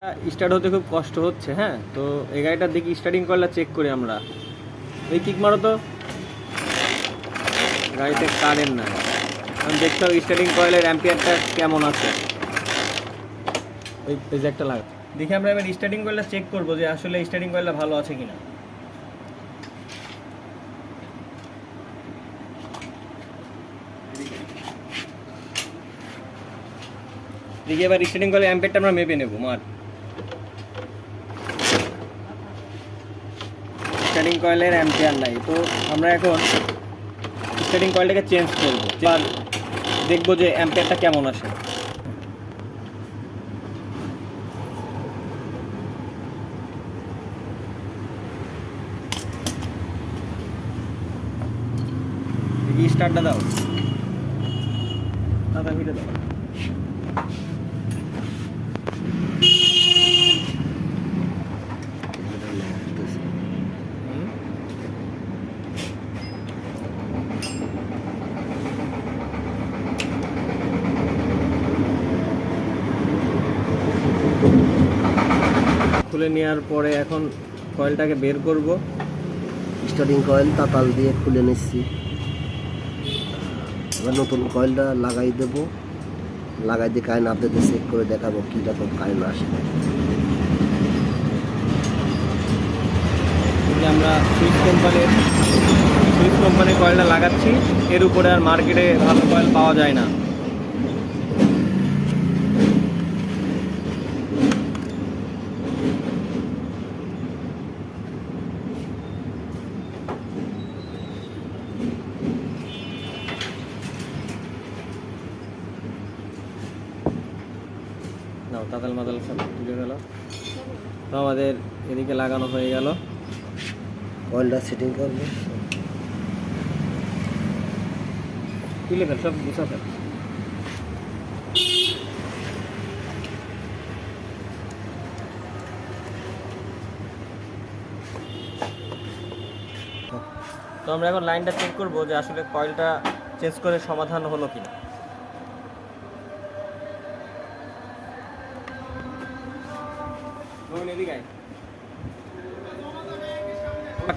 Start হতে খুব কষ্ট হচ্ছে। হ্যাঁ, তো এই গাড়িটার দেখি স্টার্টিং কয়েলটা চেক করি আমরা। এই কিক মারো তো, গাড়িতে কারেন্ট নাই। আমি দেখতে হবে স্টার্টিং কয়েলের অ্যাম্পিয়ারটা কেমন আছে। ওই জ্যাকটা লাগা দেখি আমরা এবার স্টার্টিং কয়েলটা চেক করবো যে আসলে স্টার্টিং কয়েলটা ভালো আছে কিনা। দেখি এবার স্টার্টিং কয়েলের অ্যাম্পিয়ারটা আমরা মেপে নেবো। স্টার্টিং কয়েলের অ্যাম্পিয়ার নাই, তো আমরা এখন স্টার্টিং কয়েলটাকে চেঞ্জ করবো, আর দেখবো যে অ্যাম্পিয়ারটা কেমন আসে। স্টার্টটা দাও, দাদা ভিড়ে দাও। খুলে নেওয়ার পরে এখন কয়েলটাকে বের করব। স্টার্টিং কয়েল তাতাল দিয়ে খুলে নিচ্ছি। এবার নতুন কয়েলটা লাগাই দেব, লাগাই দিয়ে কারেন্ট আপনাদের চেক করে দেখাবো কীরকম কারেন্ট আসে। আমরা সুইচ কোম্পানির কয়েলটা লাগাচ্ছি। এর উপরে আর মার্কেটে ভালো কয়েল পাওয়া যায় না। নাও, তাতাল মাতাল সব তুলে গেল। তো আমাদের এদিকে লাগানো হয়ে গেল। কয়েলটা সেটিং করবো, তুলে ফেল, সব গুছা ফেল। তো আমরা এখন লাইনটা চেক করবো যে আসলে কয়েলটা চেঞ্জ করে সমাধান হলো কিনা।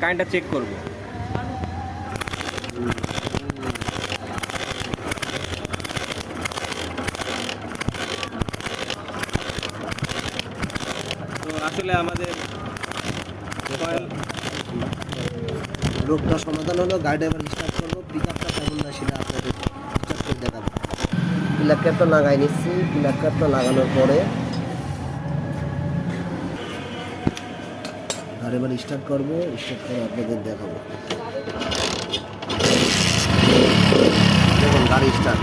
কারেন্টটা চেক করবো। তো আসলে আমাদের রোগটা সমাধান হলো। গাড়িটা এবার স্টার্ট করবো, পিক আপটা কেমন না সেটা আপনাদের স্টার্ট করে দেখাবো। প্লাগ ক্যাপটা লাগাই নিচ্ছি। প্লাগ ক্যাপটা লাগানোর পরে আর এবার স্টার্ট করবো, স্টার্ট করে আপনাদের দেখাবো। দেখুন গাড়ি স্টার্ট।